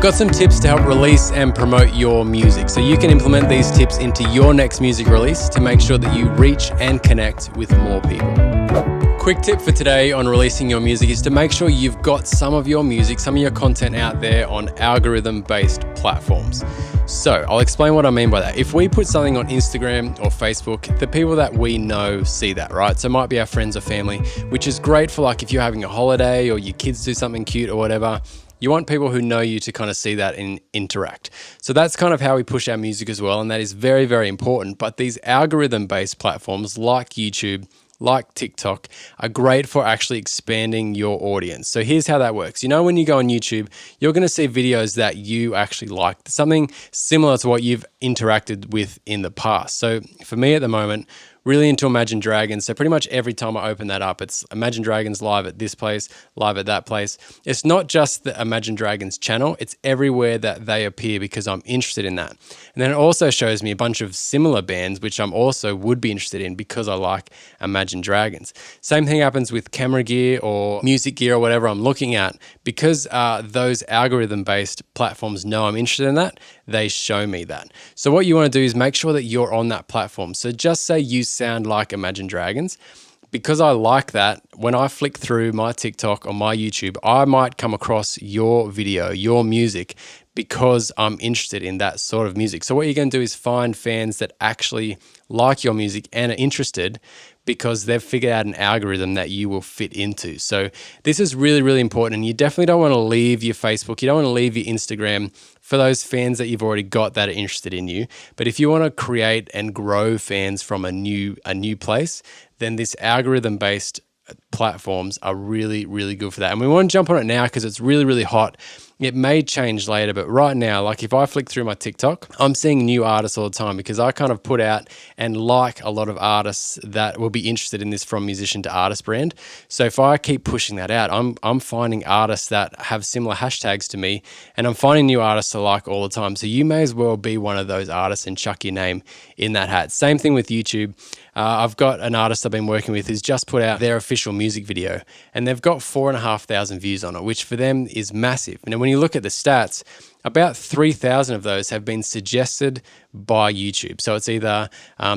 I've got some tips to help release and promote your music, so you can implement these tips into your next music release to make sure that you reach and connect with more people. Quick tip for today on releasing your music is to make sure you've got some of your music, some of your content out there on algorithm-based platforms. So I'll explain what I mean by that. If we put something on Instagram or Facebook, the people that we know see that, right? So it might be our friends or family, which is great for like if you're having a holiday or your kids do something cute or whatever. You want people who know you to kind of see that and interact. So that's kind of how we push our music as well. And that is very, very important. But these algorithm-based platforms like YouTube, like TikTok, are great for actually expanding your audience. So here's how that works. You know, when you go on YouTube, you're going to see videos that you actually like, something similar to what you've interacted with in the past. So for me at the moment, really into Imagine Dragons. So pretty much every time I open that up, it's Imagine Dragons live at this place, live at that place. It's not just the Imagine Dragons channel, it's everywhere that they appear because I'm interested in that. And then it also shows me a bunch of similar bands, which I'm also would be interested in because I like Imagine Dragons. Same thing happens with camera gear or music gear or whatever I'm looking at. Because those algorithm-based platforms know I'm interested in that, they show me that. So what you want to do is make sure that you're on that platform. So just say you sound like Imagine Dragons. Because I like that, when I flick through my TikTok or my YouTube, I might come across your video, your music, because I'm interested in that sort of music. So what you're going to do is find fans that actually like your music and are interested because they've figured out an algorithm that you will fit into. So this is really, really important. And you definitely don't want to leave your Facebook. You don't want to leave your Instagram for those fans that you've already got that are interested in you. But if you want to create and grow fans from a new place, then this algorithm-based platforms are really, really good for that. And we want to jump on it now because it's really, really hot. It may change later, but right now, like if I flick through my TikTok, I'm seeing new artists all the time because I kind of put out and like a lot of artists that will be interested in this from musician to artist brand. So if I keep pushing that out, I'm finding artists that have similar hashtags to me, and I'm finding new artists to like all the time. So you may as well be one of those artists and chuck your name in that hat. Same thing with YouTube. I've got an artist I've been working with who's just put out their official music video, and they've got 4,500 views on it, which for them is massive. And when you look at the stats, about 3,000 of those have been suggested by YouTube. So it's either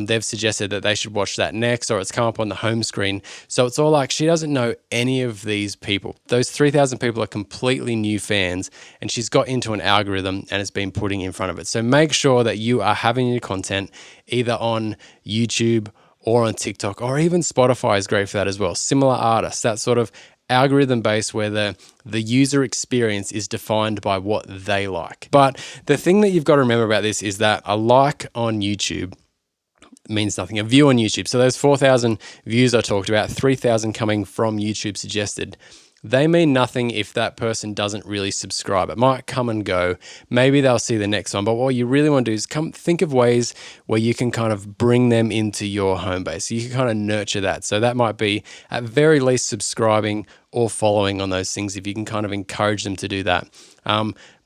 they've suggested that they should watch that next, or it's come up on the home screen. So it's all like she doesn't know any of these people. Those 3,000 people are completely new fans, and she's got into an algorithm and it's been putting in front of it. So make sure that you are having your content either on YouTube or on TikTok, or even Spotify is great for that as well. Similar artists, that sort of algorithm-based where the user experience is defined by what they like. But the thing that you've got to remember about this is that a like on YouTube means nothing. A view on YouTube, so those 4,000 views I talked about, 3,000 coming from YouTube suggested, they mean nothing if that person doesn't really subscribe. It might come and go. Maybe they'll see the next one. But what you really want to do is think of ways where you can kind of bring them into your home base. So you can kind of nurture that. So that might be at very least subscribing or following on those things if you can kind of encourage them to do that.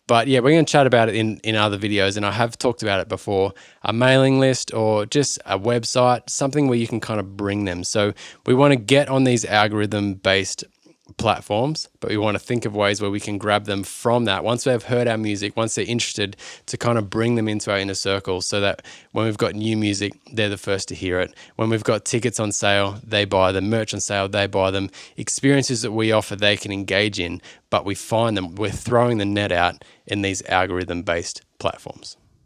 But yeah, we're going to chat about it in other videos, and I have talked about it before. A mailing list or just a website, something where you can kind of bring them. So we want to get on these algorithm-based platforms, but we want to think of ways where we can grab them from that. Once they've heard our music, once they're interested, to kind of bring them into our inner circle so that when we've got new music, they're the first to hear it. When we've got tickets on sale, they buy them. Merch on sale, they buy them. Experiences that we offer, they can engage in, but we find them. We're throwing the net out in these algorithm-based platforms.